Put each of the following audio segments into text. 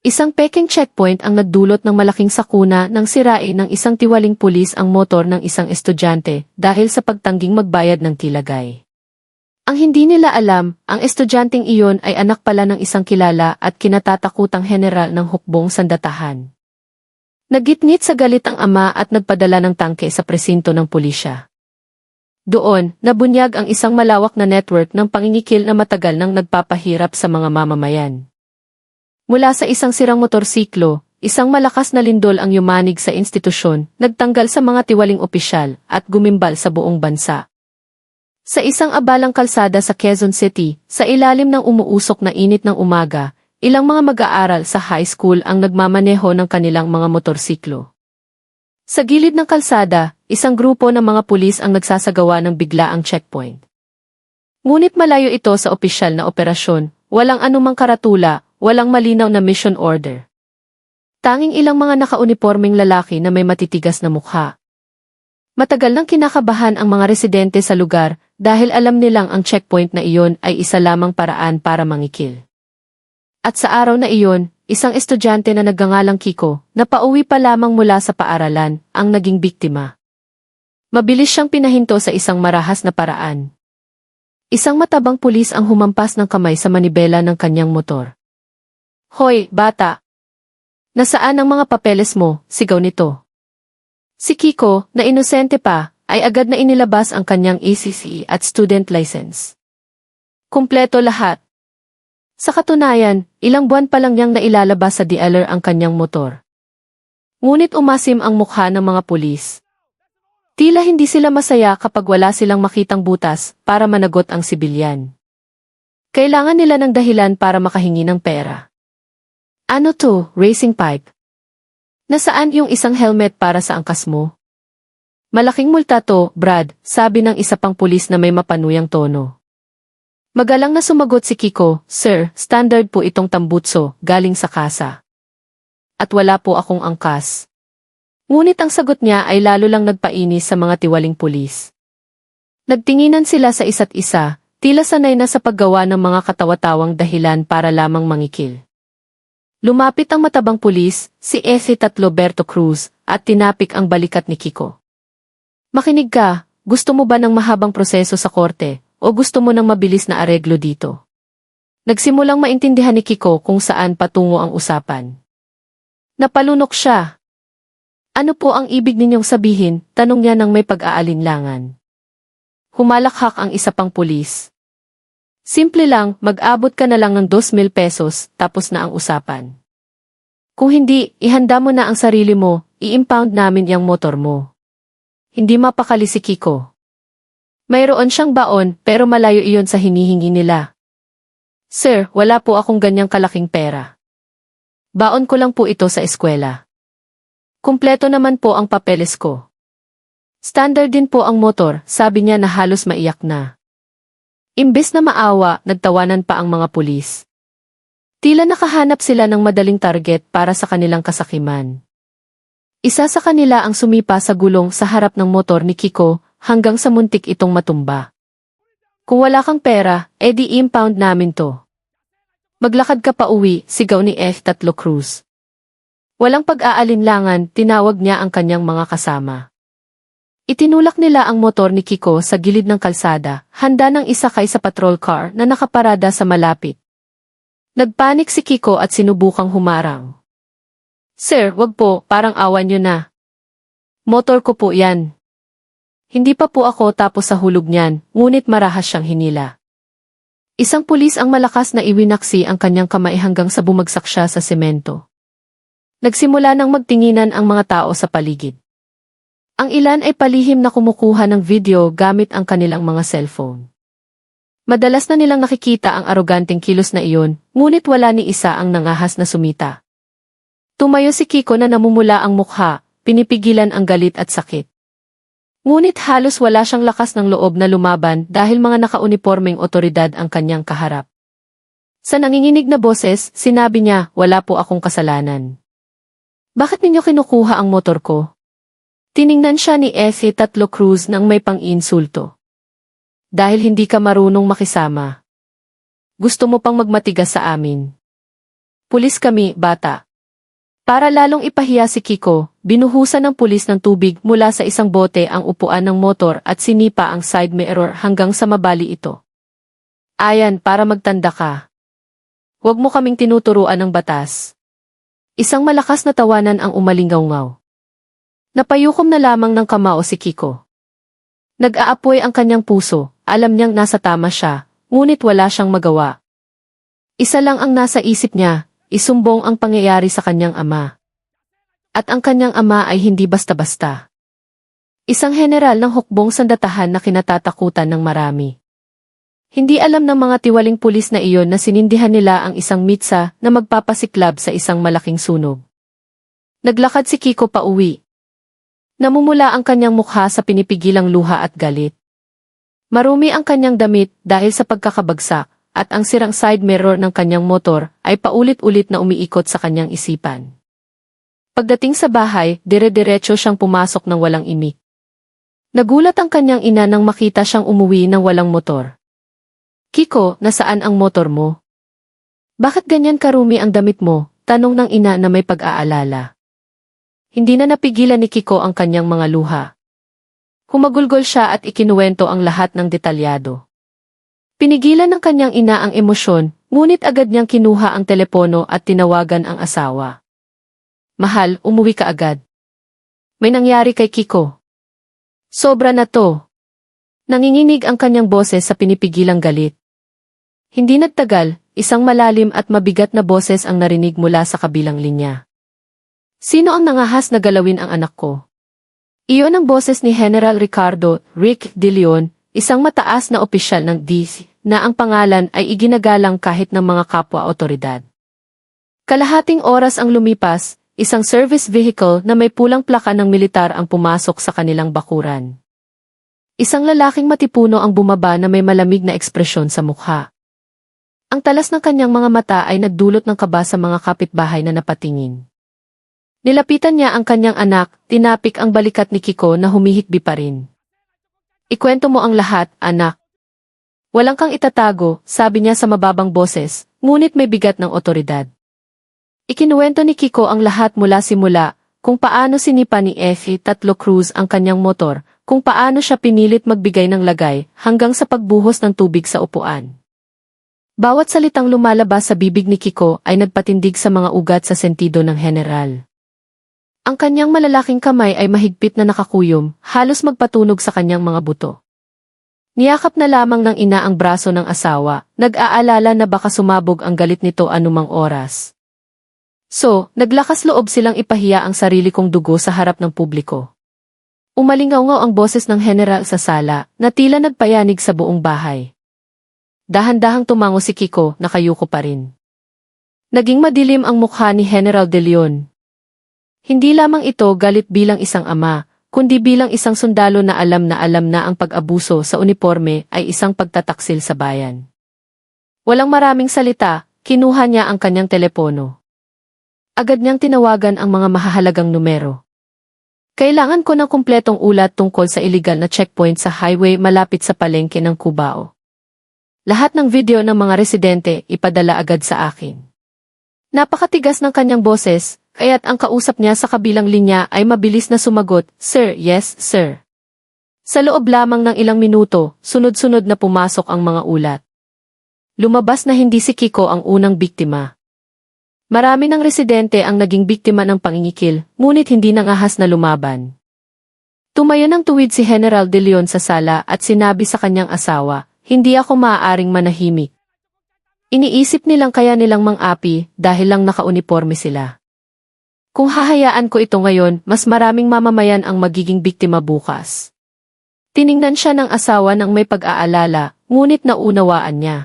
Isang peking checkpoint ang nagdulot ng malaking sakuna nang sirain ng isang tiwaling pulis ang motor ng isang estudyante dahil sa pagtangging magbayad ng tilagay. Ang hindi nila alam, ang estudyanteng iyon ay anak pala ng isang kilala at kinatatakutang general ng hukbong sandatahan. Nagitngit sa galit ang ama at nagpadala ng tangke sa presinto ng pulisya. Doon, nabunyag ang isang malawak na network ng pangingikil na matagal nang nagpapahirap sa mga mamamayan. Mula sa isang sirang motorsiklo, isang malakas na lindol ang yumanig sa institusyon, nagtanggal sa mga tiwaling opisyal, at gumimbal sa buong bansa. Sa isang abalang kalsada sa Quezon City, sa ilalim ng umuusok na init ng umaga, ilang mga mag-aaral sa high school ang nagmamaneho ng kanilang mga motorsiklo. Sa gilid ng kalsada, isang grupo ng mga pulis ang nagsasagawa ng biglaang checkpoint. Ngunit malayo ito sa opisyal na operasyon, walang anumang karatula, walang malinaw na mission order. Tanging ilang mga nakaunipormeng lalaki na may matitigas na mukha. Matagal nang kinakabahan ang mga residente sa lugar dahil alam nilang ang checkpoint na iyon ay isa lamang paraan para mangikil. At sa araw na iyon, isang estudyante na nagngangalang Kiko, na pauwi pa lamang mula sa paaralan, ang naging biktima. Mabilis siyang pinahinto sa isang marahas na paraan. Isang matabang pulis ang humampas ng kamay sa manibela ng kanyang motor. "Hoy, bata! Nasaan ang mga papeles mo?" sigaw nito. Si Kiko, na inosente pa, ay agad na inilabas ang kanyang ECC at student license. Kumpleto lahat. Sa katunayan, ilang buwan pa lang niyang nailalabas sa dealer ang kanyang motor. Ngunit umasim ang mukha ng mga pulis. Tila hindi sila masaya kapag wala silang makitang butas para managot ang sibilyan. Kailangan nila ng dahilan para makahingi ng pera. "Ano to, racing pipe? Nasaan yung isang helmet para sa angkas mo?" "Malaking multa to, Brad," sabi ng isa pang pulis na may mapanuyang tono. Magalang na sumagot si Kiko, "Sir, standard po itong tambutso, galing sa kasa. At wala po akong angkas." Ngunit ang sagot niya ay lalo lang nagpainis sa mga tiwaling pulis. Nagtinginan sila sa isa't isa, tila sanay na sa paggawa ng mga katawa-tawang dahilan para lamang mangikil. Lumapit ang matabang pulis, si F.Tatloberto Cruz, at tinapik ang balikat ni Kiko. "Makinig ka, gusto mo ba ng mahabang proseso sa korte, o gusto mo ng mabilis na areglo dito?" Nagsimulang maintindihan ni Kiko kung saan patungo ang usapan. Napalunok siya. "Ano po ang ibig ninyong sabihin?" tanong niya nang may pag-aalinlangan. Humalakhak ang isa pang pulis. "Simple lang, mag-abot ka na lang ng 2,000 pesos, tapos na ang usapan. Kung hindi, ihanda mo na ang sarili mo, i-impound namin yung motor mo." Hindi mapakali si Kiko. Mayroon siyang baon, pero malayo iyon sa hinihingi nila. "Sir, wala po akong ganyang kalaking pera. Baon ko lang po ito sa eskwela. Kumpleto naman po ang papeles ko. Standard din po ang motor," sabi niya na halos maiyak na. Imbes na maawa, nagtawanan pa ang mga pulis. Tila nakahanap sila ng madaling target para sa kanilang kasakiman. Isa sa kanila ang sumipa sa gulong sa harap ng motor ni Kiko hanggang sa muntik itong matumba. "Kung wala kang pera, edi impound namin to. Maglakad ka pa uwi," sigaw ni F.Tatlo Cruz. Walang pag-aalinlangan, tinawag niya ang kanyang mga kasama. Itinulak nila ang motor ni Kiko sa gilid ng kalsada, handa nang isakay sa patrol car na nakaparada sa malapit. Nagpanik si Kiko at sinubukang humarang. "Sir, wag po, parang awan niyo na. Motor ko po yan. Hindi pa po ako tapos sa hulog niyan," ngunit marahas siyang hinila. Isang pulis ang malakas na iwinaksi ang kanyang kamay hanggang sa bumagsak siya sa semento. Nagsimula nang magtinginan ang mga tao sa paligid. Ang ilan ay palihim na kumukuha ng video gamit ang kanilang mga cellphone. Madalas na nilang nakikita ang aroganteng kilos na iyon, ngunit wala ni isa ang nangahas na sumita. Tumayo si Kiko na namumula ang mukha, pinipigilan ang galit at sakit. Ngunit halos wala siyang lakas ng loob na lumaban dahil mga nakaunipormeng otoridad ang kanyang kaharap. Sa nanginginig na boses, sinabi niya, "Wala po akong kasalanan. Bakit ninyo kinukuha ang motor ko?" Tiningnan siya ni F.Tatlo Cruz nang may pang-insulto. "Dahil hindi ka marunong makisama. Gusto mo pang magmatigas sa amin. Pulis kami, bata. Para lalong ipahiya si Kiko, binuhusan ng pulis ng tubig mula sa isang bote ang upuan ng motor at sinipa ang side mirror hanggang sa mabali ito. Ayan, para magtanda ka. Huwag mo kaming tinuturuan ng batas. Isang malakas na tawanan ang umalingaw-ngaw. Napayukom na lamang ng kamao si Kiko. Nag-aapoy ang kanyang puso, alam niyang nasa tama siya, ngunit wala siyang magawa. Isa lang ang nasa isip niya, isumbong ang pangyayari sa kanyang ama. At ang kanyang ama ay hindi basta-basta. Isang general ng hukbong sandatahan na kinatatakutan ng marami. Hindi alam ng mga tiwaling pulis na iyon na sinindihan nila ang isang mitsa na magpapasiklab sa isang malaking sunog. Naglakad si Kiko pauwi. Namumula ang kanyang mukha sa pinipigilang luha at galit. Marumi ang kanyang damit dahil sa pagkakabagsak, at ang sirang side mirror ng kanyang motor ay paulit-ulit na umiikot sa kanyang isipan. Pagdating sa bahay, dire-diretso siyang pumasok ng walang imik. Nagulat ang kanyang ina nang makita siyang umuwi ng walang motor. Kiko, nasaan ang motor mo? Bakit ganyan karumi ang damit mo? Tanong ng ina na may pag-aalala. Hindi na napigilan ni Kiko ang kanyang mga luha. Humagulgol siya at ikinuwento ang lahat ng detalyado. Pinigilan ng kanyang ina ang emosyon, ngunit agad niyang kinuha ang telepono at tinawagan ang asawa. Mahal, umuwi ka agad. May nangyari kay Kiko. Sobra na to. Nanginginig ang kanyang boses sa pinipigilang galit. Hindi nagtagal, isang malalim at mabigat na boses ang narinig mula sa kabilang linya. Sino ang nangahas na galawin ang anak ko? Iyon ang boses ni General Ricardo Rick De Leon, isang mataas na opisyal ng DC, na ang pangalan ay iginagalang kahit ng mga kapwa-otoridad. Kalahating oras ang lumipas, isang service vehicle na may pulang plaka ng militar ang pumasok sa kanilang bakuran. Isang lalaking matipuno ang bumaba na may malamig na ekspresyon sa mukha. Ang talas ng kanyang mga mata ay nagdulot ng kaba sa mga kapitbahay na napatingin. Nilapitan niya ang kanyang anak, tinapik ang balikat ni Kiko na humihikbi pa rin. Ikwento mo ang lahat, anak. Walang kang itatago, sabi niya sa mababang boses, ngunit may bigat ng otoridad. Ikinuwento ni Kiko ang lahat mula simula, kung paano sinipa ni Effie Tatlo Cruz ang kanyang motor, kung paano siya pinilit magbigay ng lagay, hanggang sa pagbuhos ng tubig sa upuan. Bawat salitang lumalabas sa bibig ni Kiko ay nagpatindig sa mga ugat sa sentido ng general. Ang kanyang malalaking kamay ay mahigpit na nakakuyom, halos magpatunog sa kanyang mga buto. Niyakap na lamang ng ina ang braso ng asawa, nag-aalala na baka sumabog ang galit nito anumang oras. So, naglakas loob silang ipahiya ang sarili kong dugo sa harap ng publiko. Umalingaw-ngaw ang boses ng general sa sala, na tila nagpayanig sa buong bahay. Dahan-dahang tumango si Kiko, nakayuko pa rin. Naging madilim ang mukha ni General De Leon. Hindi lamang ito galit bilang isang ama, kundi bilang isang sundalo na alam na ang pag-abuso sa uniforme ay isang pagtataksil sa bayan. Walang maraming salita, kinuha niya ang kanyang telepono. Agad niyang tinawagan ang mga mahahalagang numero. Kailangan ko ng kumpletong ulat tungkol sa illegal na checkpoint sa highway malapit sa palengke ng Cubao. Lahat ng video ng mga residente ipadala agad sa akin. Napakatigas ng kanyang boses, kaya't ang kausap niya sa kabilang linya ay mabilis na sumagot, Sir, yes, sir. Sa loob lamang ng ilang minuto, sunod-sunod na pumasok ang mga ulat. Lumabas na hindi si Kiko ang unang biktima. Marami ng residente ang naging biktima ng pangingikil, ngunit hindi nangahas na lumaban. Tumayo ng tuwid si General De Leon sa sala at sinabi sa kanyang asawa, hindi ako maaaring manahimik. Iniisip nilang kaya nilang mang-api dahil lang nakauniforme sila. Kung hahayaan ko ito ngayon, mas maraming mamamayan ang magiging biktima bukas. Tiningnan siya ng asawa ng may pag-aalala, ngunit naunawaan niya.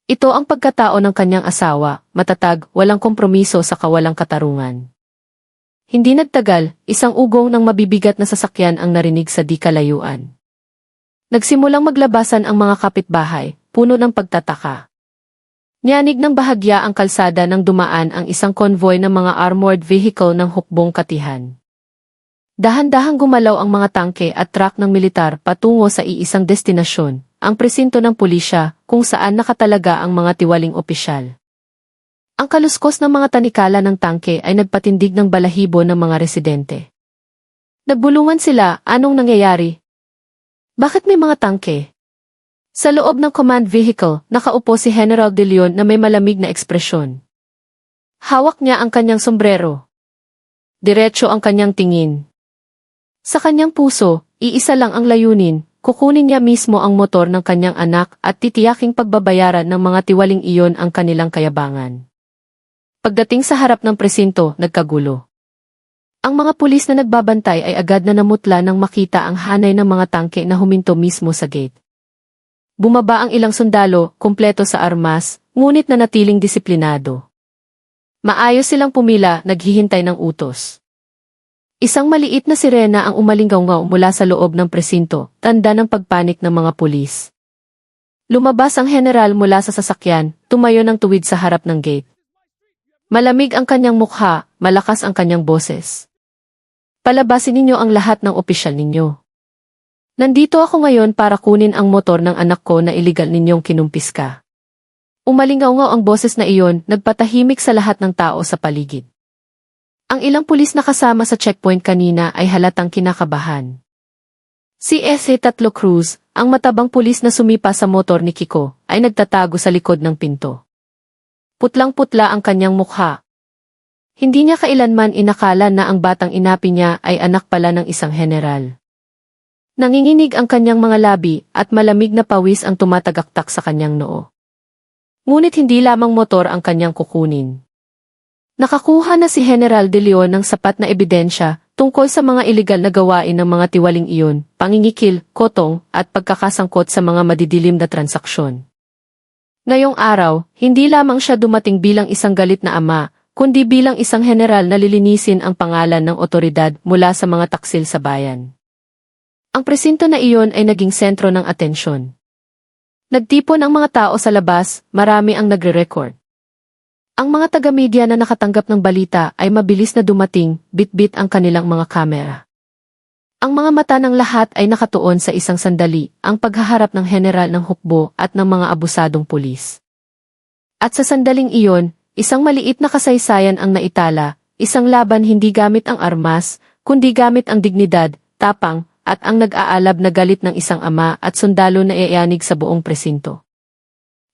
Ito ang pagkatao ng kanyang asawa, matatag, walang kompromiso sa kawalang katarungan. Hindi nagtagal, isang ugong ng mabibigat na sasakyan ang narinig sa di kalayuan. Nagsimulang maglabasan ang mga kapitbahay, puno ng pagtataka. Niyanig ng bahagya ang kalsada nang dumaan ang isang konvoy ng mga armored vehicle ng hukbong katihan. Dahan-dahang gumalaw ang mga tangke at truck ng militar patungo sa iisang destinasyon, ang presinto ng pulisya, kung saan nakatalaga ang mga tiwaling opisyal. Ang kaluskos ng mga tanikala ng tangke ay nagpatindig ng balahibo ng mga residente. Nagbulungan sila, anong nangyayari? Bakit may mga tangke? Sa loob ng command vehicle, nakaupo si General De Leon na may malamig na ekspresyon. Hawak niya ang kanyang sombrero. Diretso ang kanyang tingin. Sa kanyang puso, iisa lang ang layunin, kukunin niya mismo ang motor ng kanyang anak at titiyaking pagbabayaran ng mga tiwaling iyon ang kanilang kayabangan. Pagdating sa harap ng presinto, nagkagulo. Ang mga pulis na nagbabantay ay agad na namutla nang makita ang hanay ng mga tangke na huminto mismo sa gate. Bumaba ang ilang sundalo, kumpleto sa armas, ngunit nanatiling disiplinado. Maayos silang pumila, naghihintay ng utos. Isang maliit na sirena ang umalinggaw-ngaw mula sa loob ng presinto, tanda ng pagpanik ng mga pulis. Lumabas ang general mula sa sasakyan, tumayo ng tuwid sa harap ng gate. Malamig ang kanyang mukha, malakas ang kanyang boses. Palabasin ninyo ang lahat ng opisyal ninyo. Nandito ako ngayon para kunin ang motor ng anak ko na iligal ninyong kinumpiska. Umalingaw-ngaw ang boses na iyon, nagpatahimik sa lahat ng tao sa paligid. Ang ilang pulis na kasama sa checkpoint kanina ay halatang kinakabahan. Si S.A. Tatlo Cruz, ang matabang pulis na sumipa sa motor ni Kiko, ay nagtatago sa likod ng pinto. Putlang-putla ang kanyang mukha. Hindi niya kailanman inakala na ang batang inapi niya ay anak pala ng isang general. Nanginginig ang kanyang mga labi at malamig na pawis ang tumatagaktak sa kanyang noo. Ngunit hindi lamang motor ang kanyang kukunin. Nakakuha na si General De Leon ng sapat na ebidensya tungkol sa mga iligal na gawain ng mga tiwaling iyon, pangingikil, kotong, at pagkakasangkot sa mga madidilim na transaksyon. Ngayong araw, hindi lamang siya dumating bilang isang galit na ama, kundi bilang isang general na lilinisin ang pangalan ng otoridad mula sa mga taksil sa bayan. Ang presinto na iyon ay naging sentro ng atensyon. Nagtipon ang mga tao sa labas, marami ang nagre-record. Ang mga taga-media na nakatanggap ng balita ay mabilis na dumating, bit-bit ang kanilang mga kamera. Ang mga mata ng lahat ay nakatuon sa isang sandali, ang paghaharap ng general ng hukbo at ng mga abusadong pulis. At sa sandaling iyon, isang maliit na kasaysayan ang naitala, isang laban hindi gamit ang armas, kundi gamit ang dignidad, tapang, at ang nag-aalab na galit ng isang ama at sundalo na iayanig sa buong presinto.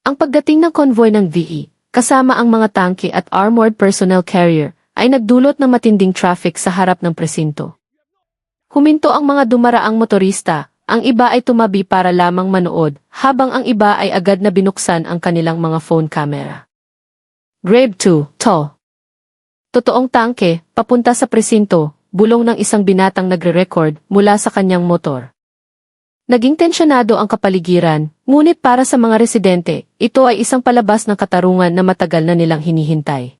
Ang pagdating ng convoy ng VE, kasama ang mga tangke at armored personnel carrier, ay nagdulot ng matinding traffic sa harap ng presinto. Huminto ang mga dumaraang motorista, ang iba ay tumabi para lamang manood, habang ang iba ay agad na binuksan ang kanilang mga phone camera. Grade 2, to. Totoong tangke, papunta sa presinto, bulong ng isang binatang nagre-record mula sa kanyang motor. Naging tensyonado ang kapaligiran, ngunit para sa mga residente, ito ay isang palabas ng katarungan na matagal na nilang hinihintay.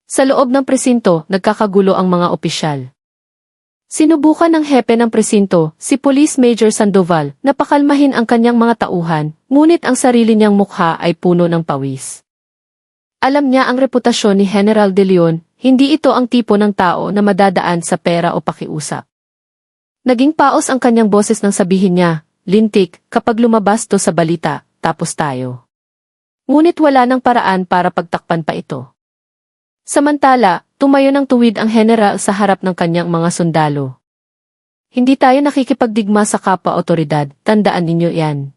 Sa loob ng presinto, nagkakagulo ang mga opisyal. Sinubukan ng hepe ng presinto, si Police Major Sandoval, na pakalmahin ang kanyang mga tauhan, ngunit ang sarili niyang mukha ay puno ng pawis. Alam niya ang reputasyon ni General De Leon, hindi ito ang tipo ng tao na madadaan sa pera o pakiusap. Naging paos ang kanyang boses nang sabihin niya, lintik, kapag lumabas to sa balita, tapos tayo. Ngunit wala ng paraan para pagtakpan pa ito. Samantala, tumayo ng tuwid ang general sa harap ng kanyang mga sundalo. Hindi tayo nakikipagdigma sa kapwa-otoridad, tandaan ninyo yan.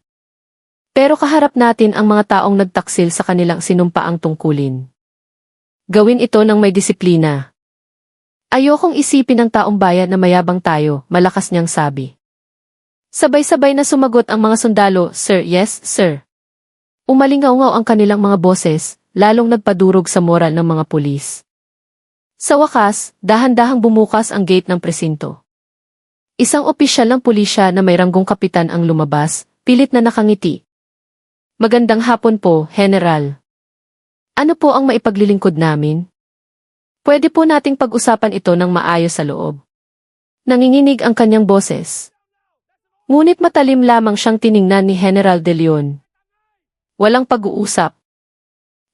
Pero kaharap natin ang mga taong nagtaksil sa kanilang sinumpaang tungkulin. Gawin ito ng may disiplina. Ayokong isipin ng taong bayan na mayabang tayo, malakas niyang sabi. Sabay-sabay na sumagot ang mga sundalo, Sir, yes, sir. Umalingaw-ngaw ang kanilang mga boses, lalong nagpadurog sa moral ng mga pulis. Sa wakas, dahan-dahang bumukas ang gate ng presinto. Isang opisyal ng pulisya na may ranggong kapitan ang lumabas, pilit na nakangiti. Magandang hapon po, General. Ano po ang maipaglilingkod namin? Pwede po nating pag-usapan ito ng maayos sa loob. Nanginginig ang kanyang boses. Ngunit matalim lamang siyang tiningnan ni General De Leon. Walang pag-uusap.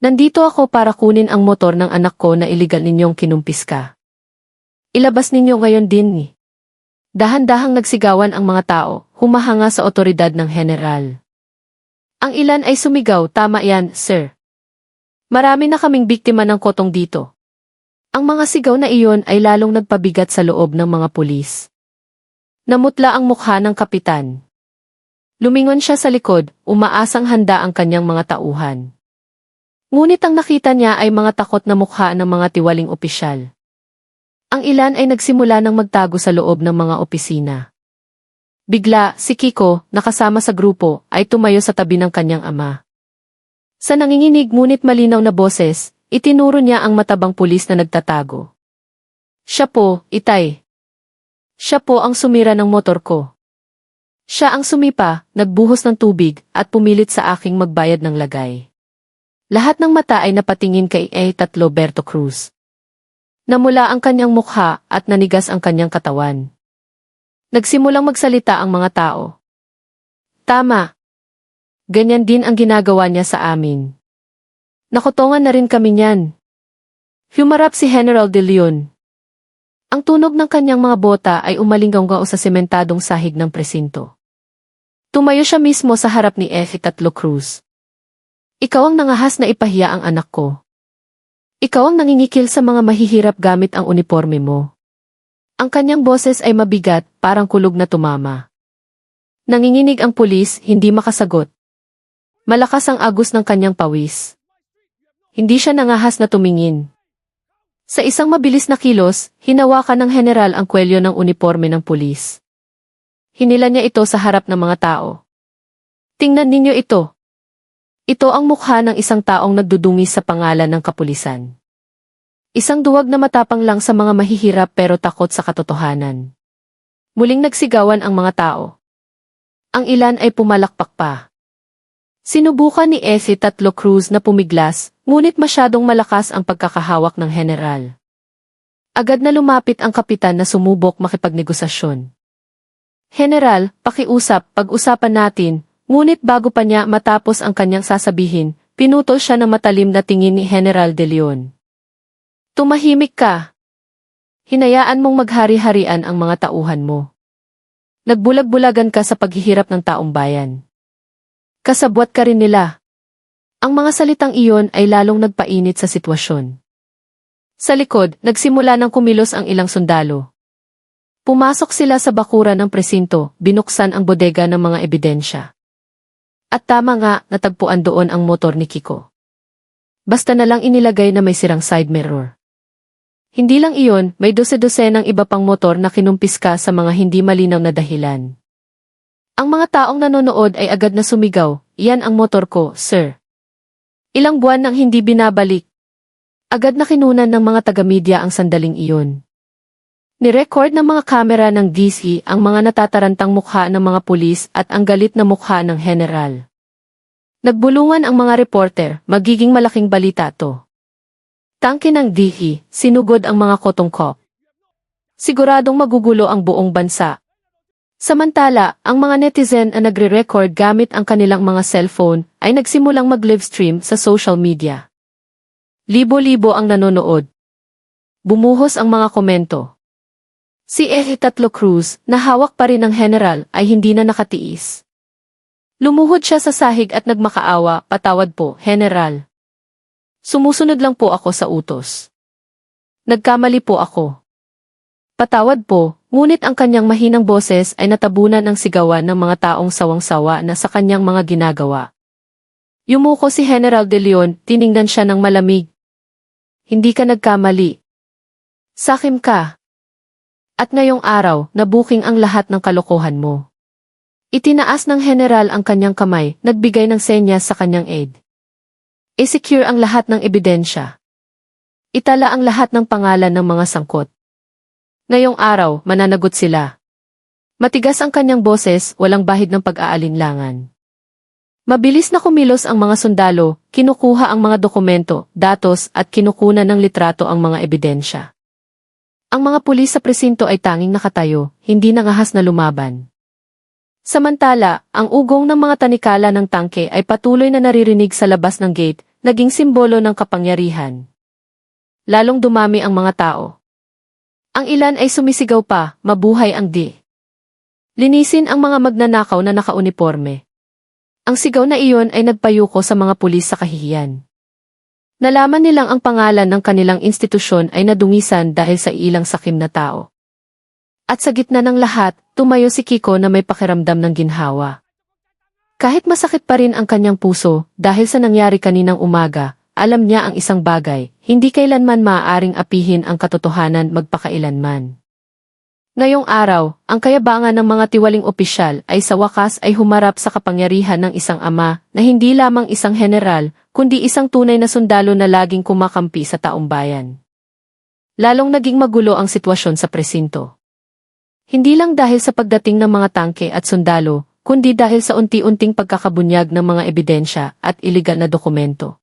Nandito ako para kunin ang motor ng anak ko na iligal ninyong kinumpiska. Ilabas ninyo ngayon din ni. Dahan-dahang nagsigawan ang mga tao, humahanga sa otoridad ng general. Ang ilan ay sumigaw, tama yan, sir. Marami na kaming biktima ng kotong dito. Ang mga sigaw na iyon ay lalong nagpabigat sa loob ng mga pulis. Namutla ang mukha ng kapitan. Lumingon siya sa likod, umaasang handa ang kanyang mga tauhan. Ngunit ang nakita niya ay mga takot na mukha ng mga tiwaling opisyal. Ang ilan ay nagsimula ng magtago sa loob ng mga opisina. Bigla, si Kiko, nakasama sa grupo, ay tumayo sa tabi ng kanyang ama. Sa nanginginig ngunit malinaw na boses, itinuro niya ang matabang pulis na nagtatago. Siya po, itay. Siya po ang sumira ng motor ko. Siya ang sumipa, nagbuhos ng tubig, at pumilit sa aking magbayad ng lagay. Lahat ng mata ay napatingin kay Berto Cruz. Namula ang kanyang mukha at nanigas ang kanyang katawan. Nagsimulang magsalita ang mga tao. Tama. Ganyan din ang ginagawa niya sa amin. Nakotongan na rin kami niyan. Humarap si General De Leon. Ang tunog ng kanyang mga bota ay umalinggaw sa sementadong sahig ng presinto. Tumayo siya mismo sa harap ni Cruz. Ikaw ang nangahas na ipahiya ang anak ko. Ikaw ang nangingikil sa mga mahihirap gamit ang uniforme mo. Ang kanyang boses ay mabigat, parang kulog na tumama. Nanginginig ang pulis, hindi makasagot. Malakas ang agos ng kanyang pawis. Hindi siya nangahas na tumingin. Sa isang mabilis na kilos, hinawakan ng general ang kwelyo ng uniforme ng pulis. Hinila niya ito sa harap ng mga tao. Tingnan ninyo ito. Ito ang mukha ng isang taong nagdudungis sa pangalan ng kapulisan. Isang duwag na matapang lang sa mga mahihirap pero takot sa katotohanan. Muling nagsigawan ang mga tao. Ang ilan ay pumalakpak pa. Sinubukan ni Cruz na pumiglas, ngunit masyadong malakas ang pagkakahawak ng general. Agad na lumapit ang kapitan na sumubok makipagnegosasyon. General, pakiusap, pag-usapan natin. Ngunit bago pa niya matapos ang kanyang sasabihin, pinutol siya ng matalim na tingin ni General De Leon. Tumahimik ka. Hinayaan mong maghari-harian ang mga tauhan mo. Nagbulag-bulagan ka sa paghihirap ng taong bayan. Kasabwat ka rin nila. Ang mga salitang iyon ay lalong nagpainit sa sitwasyon. Sa likod, nagsimula ng kumilos ang ilang sundalo. Pumasok sila sa bakuran ng presinto, binuksan ang bodega ng mga ebidensya. At tama nga, natagpuan doon ang motor ni Kiko. Basta na lang inilagay na may sirang side mirror. Hindi lang iyon, may dose-dose ng iba pang motor na kinumpiska sa mga hindi malinaw na dahilan. Ang mga taong nanonood ay agad na sumigaw, "Iyan ang motor ko, sir." Ilang buwan nang hindi binabalik. Agad na kinunan ng mga taga-media ang sandaling iyon. Nirecord ng mga kamera ng DC ang mga natatarantang mukha ng mga pulis at ang galit na mukha ng general. Nagbulungan ang mga reporter, magiging malaking balita to. Tangke ng DC, sinugod ang mga kotongkop. Siguradong magugulo ang buong bansa. Samantala, ang mga netizen na nagre-record gamit ang kanilang mga cellphone ay nagsimulang mag-livestream sa social media. Libo-libo ang nanonood. Bumuhos ang mga komento. Si Cruz, na hawak pa rin ng general, ay hindi na nakatiis. Lumuhod siya sa sahig at nagmakaawa, "Patawad po, general. Sumusunod lang po ako sa utos. Nagkamali po ako. Patawad po," ngunit ang kanyang mahinang boses ay natabunan ng sigawan ng mga taong sawang-sawa na sa kanyang mga ginagawa. Yumuko si General De Leon, tiningnan siya ng malamig. "Hindi ka nagkamali. Sakim ka. At ngayong araw, nabuking ang lahat ng kalokohan mo." Itinaas ng general ang kanyang kamay, nagbigay ng senyas sa kanyang aide. I-secure ang lahat ng ebidensya. Itala ang lahat ng pangalan ng mga sangkot. Ngayong araw, mananagot sila. Matigas ang kanyang boses, walang bahid ng pag-aalinlangan. Mabilis na kumilos ang mga sundalo, kinukuha ang mga dokumento, datos at kinukunan ng litrato ang mga ebidensya. Ang mga pulis sa presinto ay tanging nakatayo, hindi nangahas na lumaban. Samantala, ang ugong ng mga tanikala ng tangke ay patuloy na naririnig sa labas ng gate, naging simbolo ng kapangyarihan. Lalong dumami ang mga tao. Ang ilan ay sumisigaw pa, "Mabuhay ang di." Linisin ang mga magnanakaw na nakauniporme. Ang sigaw na iyon ay nagpayuko sa mga pulis sa kahihiyan. Nalaman nilang ang pangalan ng kanilang institusyon ay nadungisan dahil sa ilang sakim na tao. At sa gitna ng lahat, tumayo si Kiko na may pakiramdam ng ginhawa. Kahit masakit pa rin ang kanyang puso dahil sa nangyari kaninang umaga, alam niya ang isang bagay, hindi kailanman maaaring apihin ang katotohanan magpakailanman. Ngayong araw, ang kayabangan ng mga tiwaling opisyal ay sa wakas ay humarap sa kapangyarihan ng isang ama na hindi lamang isang general, kundi isang tunay na sundalo na laging kumakampi sa taong bayan. Lalong naging magulo ang sitwasyon sa presinto. Hindi lang dahil sa pagdating ng mga tangke at sundalo, kundi dahil sa unti-unting pagkakabunyag ng mga ebidensya at iligal na dokumento.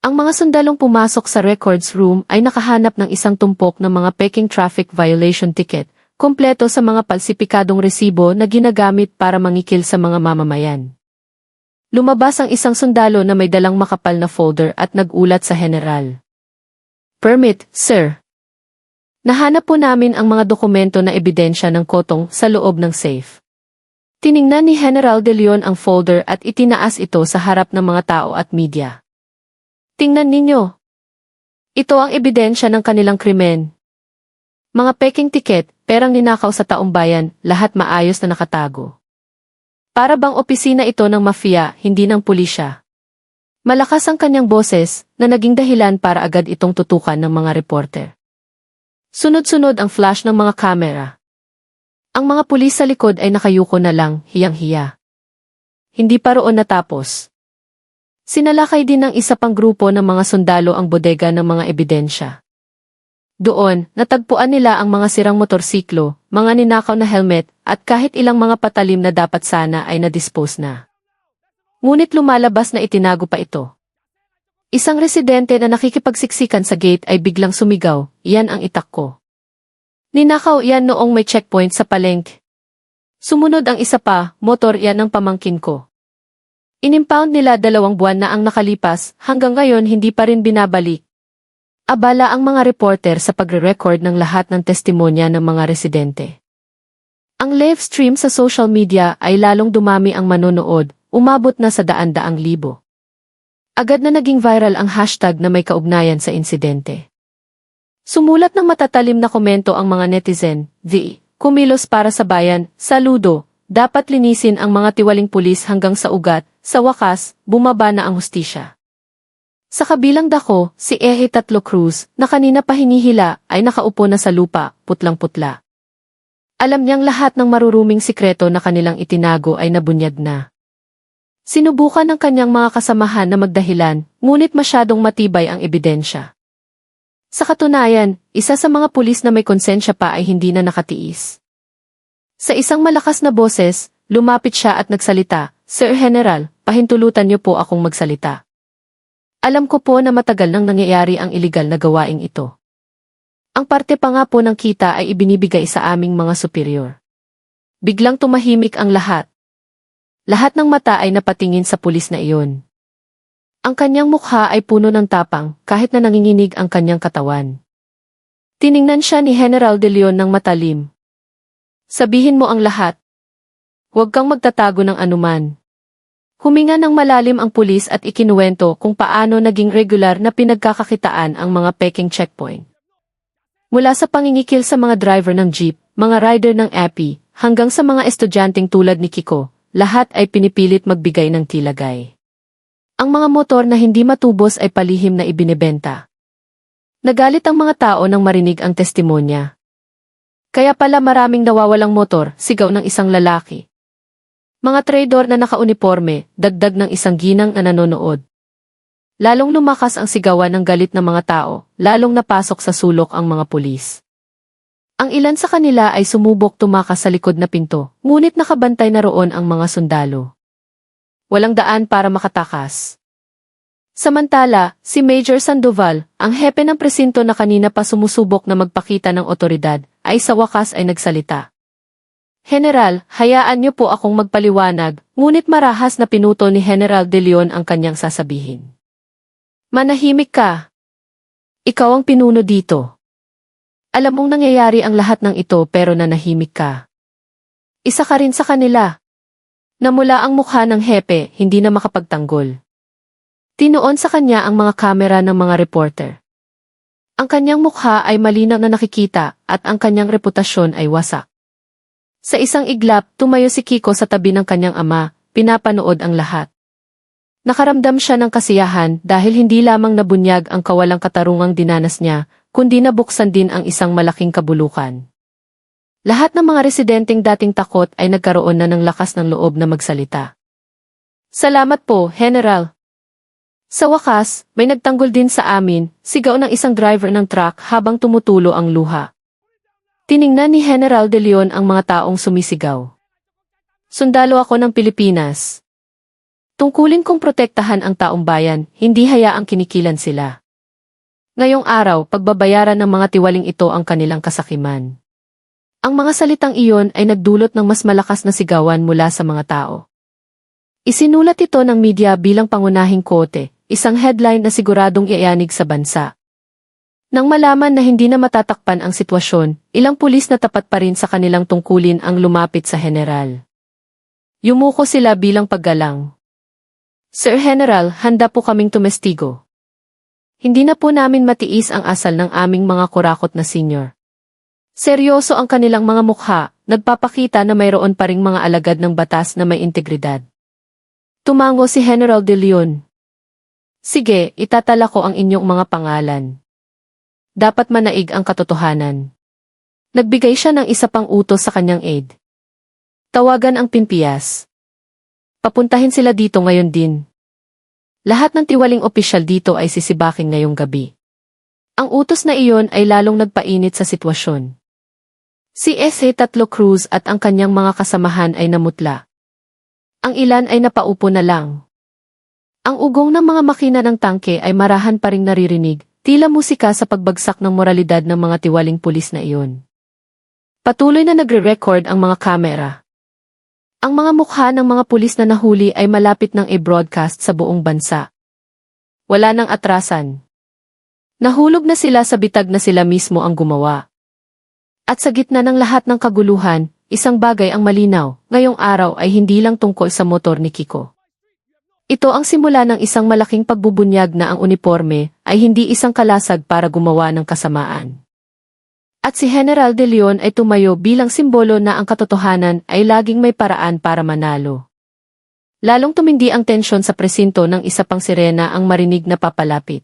Ang mga sundalong pumasok sa records room ay nakahanap ng isang tumpok ng mga peking traffic violation ticket, kompleto sa mga palsipikadong resibo na ginagamit para mangikil sa mga mamamayan. Lumabas ang isang sundalo na may dalang makapal na folder at nag-ulat sa general. "Permit, sir. Nahanap po namin ang mga dokumento na ebidensya ng kotong sa loob ng safe." Tiningnan ni General De Leon ang folder at itinaas ito sa harap ng mga tao at media. "Tingnan ninyo. Ito ang ebidensya ng kanilang krimen. Mga peking tiket, perang ninakaw sa taong bayan, lahat maayos na nakatago. Para bang opisina ito ng mafia, hindi ng pulisya." Malakas ang kanyang boses na naging dahilan para agad itong tutukan ng mga reporter. Sunod-sunod ang flash ng mga kamera. Ang mga pulis sa likod ay nakayuko na lang, hiyang-hiya. Hindi pa roon natapos. Sinalakay din ng isa pang grupo ng mga sundalo ang bodega ng mga ebidensya. Doon, natagpuan nila ang mga sirang motorsiklo, mga ninakaw na helmet, at kahit ilang mga patalim na dapat sana ay na-dispose na. Ngunit lumalabas na itinago pa ito. Isang residente na nakikipagsiksikan sa gate ay biglang sumigaw, "Iyan ang itak ko. Ninakaw iyan noong may checkpoint sa palengke." Sumunod ang isa pa, "Motor yan ang pamangkin ko. Inimpound nila 2 buwan na ang nakalipas, hanggang ngayon hindi pa rin binabalik." Abala ang mga reporter sa pagre-record ng lahat ng testimonya ng mga residente. Ang live stream sa social media ay lalong dumami ang manonood, umabot na sa daan-daang libo. Agad na naging viral ang hashtag na may kaugnayan sa insidente. Sumulat ng matatalim na komento ang mga netizen, kumilos para sa bayan, saludo, dapat linisin ang mga tiwaling pulis hanggang sa ugat, sa wakas, bumaba na ang hustisya. Sa kabilang dako, si Eje Tatlo Cruz, na kanina pa hinihila, ay nakaupo na sa lupa, putlang-putla. Alam niyang lahat ng maruruming sikreto na kanilang itinago ay nabunyag na. Sinubukan ng kanyang mga kasamahan na magdahilan, ngunit masyadong matibay ang ebidensya. Sa katunayan, isa sa mga pulis na may konsensya pa ay hindi na nakatiis. Sa isang malakas na boses, lumapit siya at nagsalita, "Sir General, pahintulutan niyo po akong magsalita. Alam ko po na matagal nang nangyayari ang iligal na gawaing ito. Ang parte pa nga po ng kita ay ibinibigay sa aming mga superior." Biglang tumahimik ang lahat. Lahat ng mata ay napatingin sa pulis na iyon. Ang kanyang mukha ay puno ng tapang kahit na nanginginig ang kanyang katawan. Tiningnan siya ni General De Leon ng matalim. "Sabihin mo ang lahat. Huwag kang magtatago ng anuman." Huminga ng malalim ang pulis at ikinuwento kung paano naging regular na pinagkakakitaan ang mga peking checkpoint. Mula sa pangingikil sa mga driver ng jeep, mga rider ng EPI, hanggang sa mga estudyanteng tulad ni Kiko, lahat ay pinipilit magbigay ng tilagay. Ang mga motor na hindi matubos ay palihim na ibinebenta. Nagalit ang mga tao nang marinig ang testimonya. "Kaya pala maraming nawawalang motor," sigaw ng isang lalaki. Mga traidor na nakauniporme, dagdag ng isang ginang na nanonood. Lalong lumakas ang sigawan ng galit ng mga tao, lalong napasok sa sulok ang mga pulis. Ang ilan sa kanila ay sumubok tumakas sa likod na pinto, ngunit nakabantay na roon ang mga sundalo. Walang daan para makatakas. Samantala, si Major Sandoval, ang hepe ng presinto na kanina pa sumusubok na magpakita ng otoridad, ay sa wakas ay nagsalita. "General, hayaan niyo po akong magpaliwanag," ngunit marahas na pinuto ni General De Leon ang kanyang sasabihin. "Manahimik ka. Ikaw ang pinuno dito. Alam mong nangyayari ang lahat ng ito pero nanahimik ka. Isa ka rin sa kanila." Namula ang mukha ng hepe, hindi na makapagtanggol. Tinuon sa kanya ang mga kamera ng mga reporter. Ang kanyang mukha ay malinaw na nakikita at ang kanyang reputasyon ay wasak. Sa isang iglap, tumayo si Kiko sa tabi ng kanyang ama, pinapanood ang lahat. Nakaramdam siya ng kasiyahan dahil hindi lamang nabunyag ang kawalang katarungang dinanas niya, kundi nabuksan din ang isang malaking kabulukan. Lahat ng mga residenteng dating takot ay nagkaroon na ng lakas ng loob na magsalita. Salamat po, General. Sa wakas, may nagtanggol din sa amin, sigaw ng isang driver ng truck habang tumutulo ang luha. Tiningnan ni General De Leon ang mga taong sumisigaw. Sundalo ako ng Pilipinas. Tungkulin kong protektahan ang taong bayan, hindi hayaang kinikilan sila. Ngayong araw, pagbabayaran ng mga tiwaling ito ang kanilang kasakiman. Ang mga salitang iyon ay nagdulot ng mas malakas na sigawan mula sa mga tao. Isinulat ito ng media bilang pangunahing kote, isang headline na siguradong iayanig sa bansa. Nang malaman na hindi na matatakpan ang sitwasyon, ilang pulis na tapat pa rin sa kanilang tungkulin ang lumapit sa general. Yumuko sila bilang paggalang. Sir General, handa po kaming tumestigo. Hindi na po namin matiis ang asal ng aming mga kurakot na senior. Seryoso ang kanilang mga mukha, nagpapakita na mayroon pa ring mga alagad ng batas na may integridad. Tumango si General De Leon. Sige, itatala ko ang inyong mga pangalan. Dapat manaig ang katotohanan. Nagbigay siya ng isa pang utos sa kanyang aide. Tawagan ang Pimpiyas. Papuntahin sila dito ngayon din. Lahat ng tiwaling opisyal dito ay sisibakin ngayong gabi. Ang utos na iyon ay lalong nagpainit sa sitwasyon. Si S.A. Tatlo Cruz at ang kanyang mga kasamahan ay namutla. Ang ilan ay napaupo na lang. Ang ugong ng mga makina ng tangke ay marahan pa ring naririnig, tila musika sa pagbagsak ng moralidad ng mga tiwaling pulis na iyon. Patuloy na nagre-record ang mga kamera. Ang mga mukha ng mga pulis na nahuli ay malapit ng i-broadcast sa buong bansa. Wala nang atrasan. Nahulog na sila sa bitag na sila mismo ang gumawa. At sa gitna ng lahat ng kaguluhan, isang bagay ang malinaw, ngayong araw ay hindi lang tungkol sa motor ni Kiko. Ito ang simula ng isang malaking pagbubunyag na ang uniforme ay hindi isang kalasag para gumawa ng kasamaan. At si General De Leon ay tumayo bilang simbolo na ang katotohanan ay laging may paraan para manalo. Lalong tumindi ang tensyon sa presinto ng isa pang sirena ang marinig na papalapit.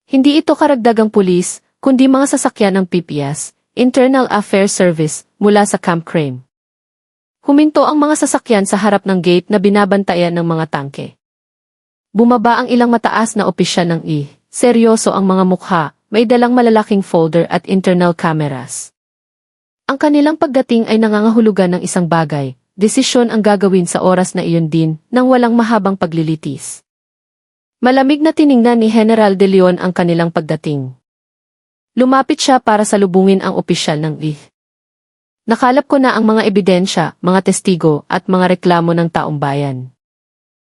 Hindi ito karagdagang pulis, kundi mga sasakyan ng PPS, Internal Affairs Service, mula sa Camp Crame. Huminto ang mga sasakyan sa harap ng gate na binabantayan ng mga tangke. Bumaba ang ilang mataas na opisyal ng seryoso ang mga mukha, may dalang malalaking folder at internal cameras. Ang kanilang pagdating ay nangangahulugan ng isang bagay, desisyon ang gagawin sa oras na iyon din, nang walang mahabang paglilitis. Malamig na tiningnan ni General De Leon ang kanilang pagdating. Lumapit siya para salubungin ang opisyal ng Nakalap ko na ang mga ebidensya, mga testigo, at mga reklamo ng taong bayan.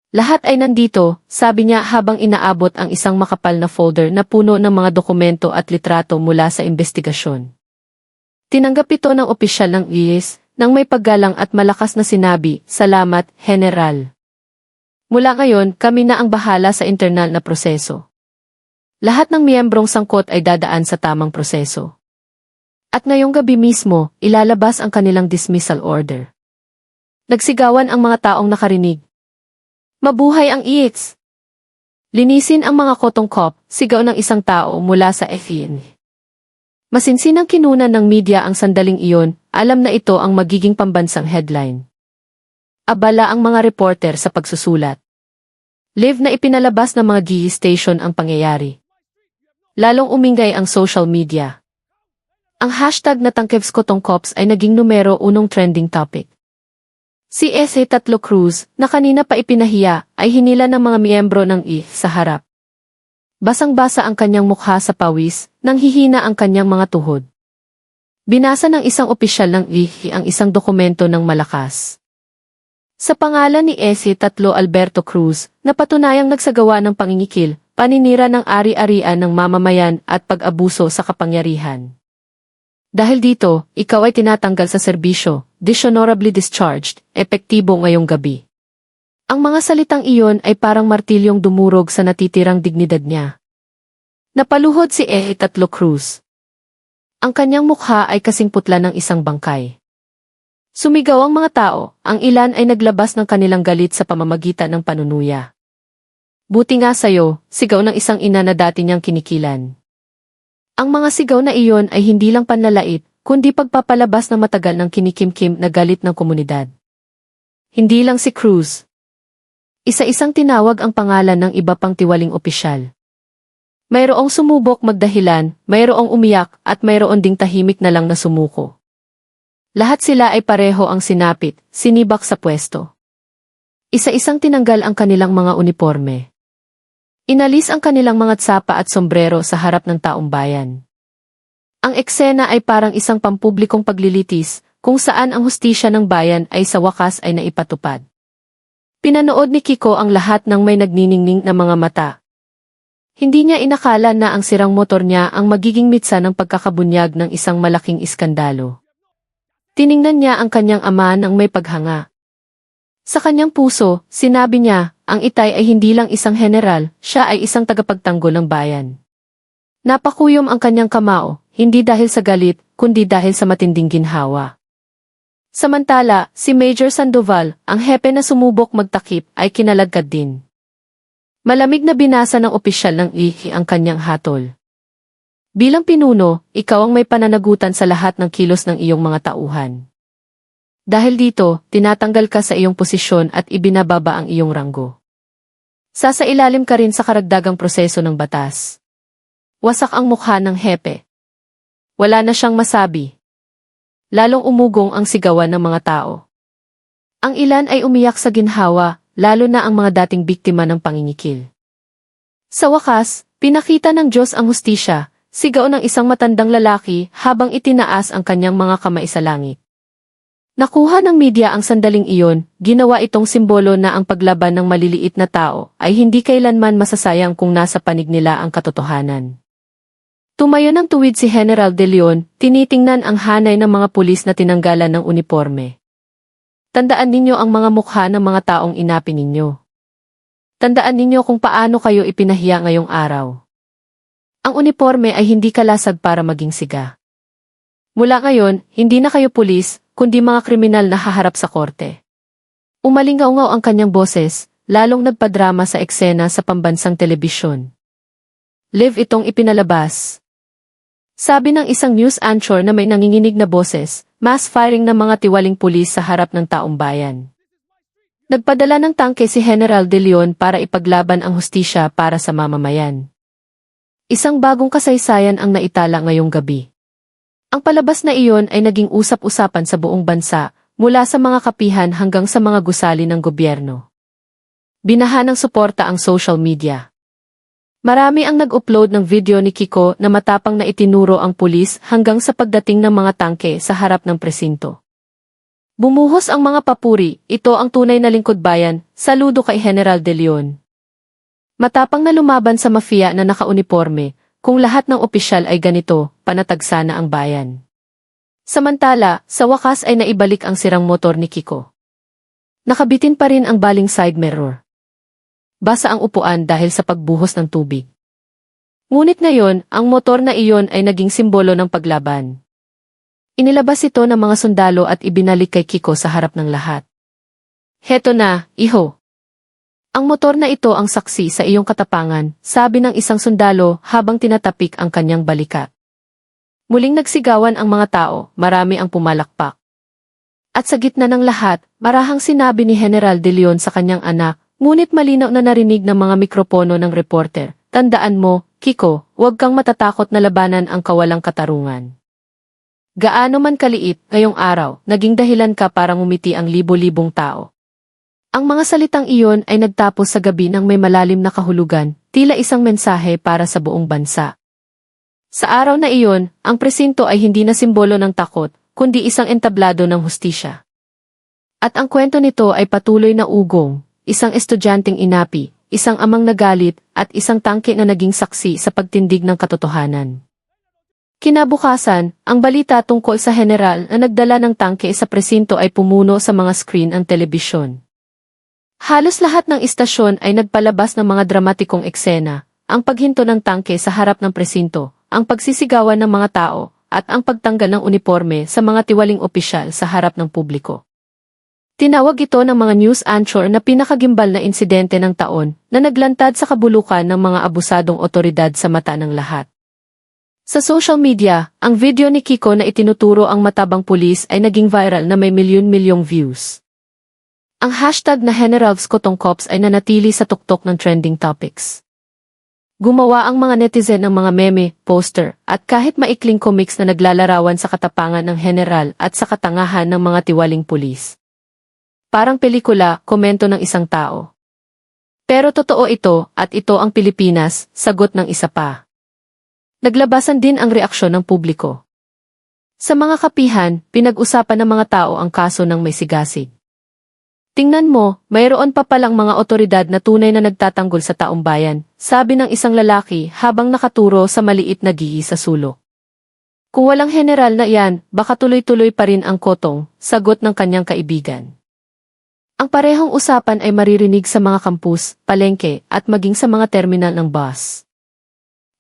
Lahat ay nandito, sabi niya habang inaabot ang isang makapal na folder na puno ng mga dokumento at litrato mula sa investigasyon. Tinanggap ito ng opisyal ng nang may paggalang at malakas na sinabi, "Salamat, General. Mula ngayon, kami na ang bahala sa internal na proseso. Lahat ng miyembrong sangkot ay dadaan sa tamang proseso. At ngayong gabi mismo, ilalabas ang kanilang dismissal order." Nagsigawan ang mga taong nakarinig. Mabuhay ang IITS! Linisin ang mga kotong kop, sigaw ng isang tao mula sa FEN. Masinsinang kinunan ng media ang sandaling iyon, alam na ito ang magiging pambansang headline. Abala ang mga reporter sa pagsusulat. Live na ipinalabas ng mga GE station ang pangyayari. Lalong umingay ang social media. Ang hashtag na Tangkevs Kotong Cops ay naging numero 1 trending topic. Si S.A. Tatlo Cruz, na kanina pa ipinahiya, ay hinila ng mga miyembro ng sa harap. Basang-basa ang kanyang mukha sa pawis, nang hihina ang kanyang mga tuhod. Binasa ng isang opisyal ng ang isang dokumento ng malakas. Sa pangalan ni S.A. Tatlo Alberto Cruz, na patunayang nagsagawa ng pangingikil, paninira ng ari-arian ng mamamayan at pag-abuso sa kapangyarihan. Dahil dito, ikaw ay tinatanggal sa serbisyo, dishonorably discharged, epektibo ngayong gabi. Ang mga salitang iyon ay parang martilyong dumurog sa natitirang dignidad niya. Napaluhod si Tatlo Cruz. Ang kanyang mukha ay kasing putla ng isang bangkay. Sumigaw ang mga tao, ang ilan ay naglabas ng kanilang galit sa pamamagitan ng panunuya. Buti nga sayo, sigaw ng isang ina na dati niyang kinikilan. Ang mga sigaw na iyon ay hindi lang panlalait, kundi pagpapalabas ng matagal ng kinikimkim na galit ng komunidad. Hindi lang si Cruz. Isa-isang tinawag ang pangalan ng iba pang tiwaling opisyal. Mayroong sumubok magdahilan, mayroong umiyak at mayroon ding tahimik na lang na sumuko. Lahat sila ay pareho ang sinapit, sinibak sa pwesto. Isa-isang tinanggal ang kanilang mga uniforme. Inalis ang kanilang mga tsapa at sombrero sa harap ng taong bayan. Ang eksena ay parang isang pampublikong paglilitis, kung saan ang hustisya ng bayan ay sa wakas ay naipatupad. Pinanood ni Kiko ang lahat ng may nagniningning na mga mata. Hindi niya inakala na ang sirang motor niya ang magiging mitsa ng pagkakabunyag ng isang malaking iskandalo. Tiningnan niya ang kanyang ama ng may paghanga. Sa kanyang puso, sinabi niya, ang Itay ay hindi lang isang general, siya ay isang tagapagtanggol ng bayan. Napakuyom ang kanyang kamao, hindi dahil sa galit, kundi dahil sa matinding ginhawa. Samantala, si Major Sandoval, ang hepe na sumubok magtakip, ay kinalagkad din. Malamig na binasa ng opisyal ng IHI ang kanyang hatol. Bilang pinuno, ikaw ang may pananagutan sa lahat ng kilos ng iyong mga tauhan. Dahil dito, tinatanggal ka sa iyong posisyon at ibinababa ang iyong ranggo. Sasailalim ka rin sa karagdagang proseso ng batas. Wasak ang mukha ng hepe. Wala na siyang masabi. Lalong umugong ang sigawan ng mga tao. Ang ilan ay umiyak sa ginhawa, lalo na ang mga dating biktima ng pangingikil. Sa wakas, pinakita ng Diyos ang hustisya, sigaw ng isang matandang lalaki habang itinaas ang kanyang mga kamay sa langit. Nakuha ng media ang sandaling iyon, ginawa itong simbolo na ang paglaban ng maliliit na tao ay hindi kailanman masasayang kung nasa panig nila ang katotohanan. Tumayo ng tuwid si General De Leon, tinitingnan ang hanay ng mga pulis na tinanggalan ng uniforme. Tandaan ninyo ang mga mukha ng mga taong inapi ninyo. Tandaan ninyo kung paano kayo ipinahiya ngayong araw. Ang uniforme ay hindi kalasag para maging siga. Mula ngayon, hindi na kayo pulis, kundi mga kriminal na haharap sa korte. Umalingaw-ngaw ang kanyang boses, lalong nagpadrama sa eksena sa pambansang telebisyon. Live itong ipinalabas. Sabi ng isang news anchor na may nanginginig na boses, mass firing ng mga tiwaling pulis sa harap ng taong bayan. Nagpadala ng tangke si General De Leon para ipaglaban ang hustisya para sa mamamayan. Isang bagong kasaysayan ang naitala ngayong gabi. Ang palabas na iyon ay naging usap-usapan sa buong bansa, mula sa mga kapihan hanggang sa mga gusali ng gobyerno. Binaha ng suporta ang social media. Marami ang nag-upload ng video ni Kiko na matapang na itinuro ang pulis hanggang sa pagdating ng mga tangke sa harap ng presinto. Bumuhos ang mga papuri, ito ang tunay na lingkod bayan, saludo kay General De Leon. Matapang na lumaban sa mafia na nakauniforme, kung lahat ng opisyal ay ganito, panatag sana ang bayan. Samantala, sa wakas ay naibalik ang sirang motor ni Kiko. Nakabitin pa rin ang baling side mirror. Basa ang upuan dahil sa pagbuhos ng tubig. Ngunit ngayon, ang motor na iyon ay naging simbolo ng paglaban. Inilabas ito ng mga sundalo at ibinalik kay Kiko sa harap ng lahat. Heto na, iho. Ang motor na ito ang saksi sa iyong katapangan, sabi ng isang sundalo habang tinatapik ang kanyang balikat. Muling nagsigawan ang mga tao, marami ang pumalakpak. At sa gitna ng lahat, marahang sinabi ni General De Leon sa kanyang anak, ngunit malinaw na narinig ng mga mikropono ng reporter, tandaan mo, Kiko, huwag kang matatakot na labanan ang kawalang katarungan. Gaano man kaliit, ngayong araw, naging dahilan ka para ngumiti ang libo-libong tao. Ang mga salitang iyon ay nagtapos sa gabi ng may malalim na kahulugan, tila isang mensahe para sa buong bansa. Sa araw na iyon, ang presinto ay hindi na simbolo ng takot, kundi isang entablado ng hustisya. At ang kwento nito ay patuloy na ugong, isang estudyanteng inapi, isang amang nagalit, at isang tangke na naging saksi sa pagtindig ng katotohanan. Kinabukasan, ang balita tungkol sa general na nagdala ng tangke sa presinto ay pumuno sa mga screen ang telebisyon. Halos lahat ng istasyon ay nagpalabas ng mga dramatikong eksena, ang paghinto ng tangke sa harap ng presinto, ang pagsisigawan ng mga tao, at ang pagtanggal ng uniforme sa mga tiwaling opisyal sa harap ng publiko. Tinawag ito ng mga news anchor na pinakagimbal na insidente ng taon na naglantad sa kabulukan ng mga abusadong otoridad sa mata ng lahat. Sa social media, ang video ni Kiko na itinuturo ang matabang pulis ay naging viral na may milyon-milyong views. Ang hashtag na #HeneralsKotongKops ay nanatili sa tuktok ng trending topics. Gumawa ang mga netizen ng mga meme, poster, at kahit maikling comics na naglalarawan sa katapangan ng general at sa katangahan ng mga tiwaling pulis. Parang pelikula, komento ng isang tao. Pero totoo ito, at ito ang Pilipinas, sagot ng isa pa. Naglabasan din ang reaksyon ng publiko. Sa mga kapihan, pinag-usapan ng mga tao ang kaso ng may sigasig. Tingnan mo, mayroon pa palang mga otoridad na tunay na nagtatanggol sa taong bayan, sabi ng isang lalaki habang nakaturo sa maliit na gigi sa sulok. Kung walang general na iyan, baka tuloy-tuloy pa rin ang kotong, sagot ng kanyang kaibigan. Ang parehong usapan ay maririnig sa mga kampus, palengke, at maging sa mga terminal ng bus.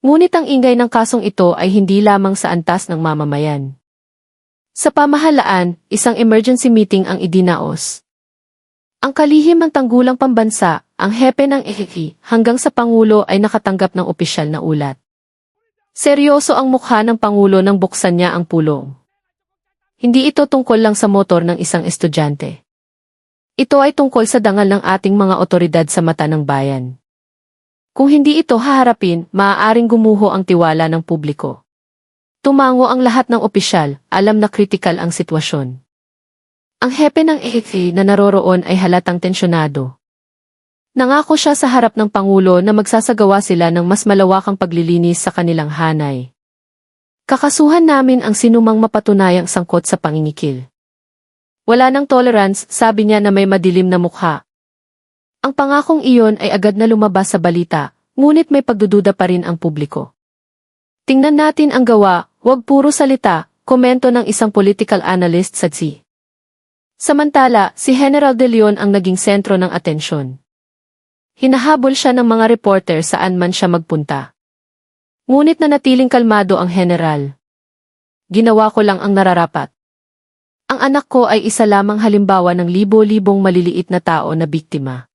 Ngunit ang ingay ng kasong ito ay hindi lamang sa antas ng mamamayan. Sa pamahalaan, isang emergency meeting ang idinaos. Ang kalihim ng tanggulang pambansa, ang hepe ng EHEC, hanggang sa Pangulo ay nakatanggap ng opisyal na ulat. Seryoso ang mukha ng Pangulo nang buksan niya ang pulong. Hindi ito tungkol lang sa motor ng isang estudyante. Ito ay tungkol sa dangal ng ating mga otoridad sa mata ng bayan. Kung hindi ito haharapin, maaaring gumuho ang tiwala ng publiko. Tumango ang lahat ng opisyal, alam na kritikal ang sitwasyon. Ang hepe ng EHEC na naroroon ay halatang tensyonado. Nangako siya sa harap ng Pangulo na magsasagawa sila ng mas malawakang paglilinis sa kanilang hanay. Kakasuhan namin ang sinumang mapatunayang sangkot sa pangingikil. Wala nang tolerance, sabi niya na may madilim na mukha. Ang pangakong iyon ay agad na lumabas sa balita, ngunit may pagdududa pa rin ang publiko. Tingnan natin ang gawa, huwag puro salita, komento ng isang political analyst sa TSI. Samantala, si General De Leon ang naging sentro ng atensyon. Hinahabol siya ng mga reporter saan man siya magpunta. Ngunit nanatiling kalmado ang general. Ginawa ko lang ang nararapat. Ang anak ko ay isa lamang halimbawa ng libo-libong maliliit na tao na biktima.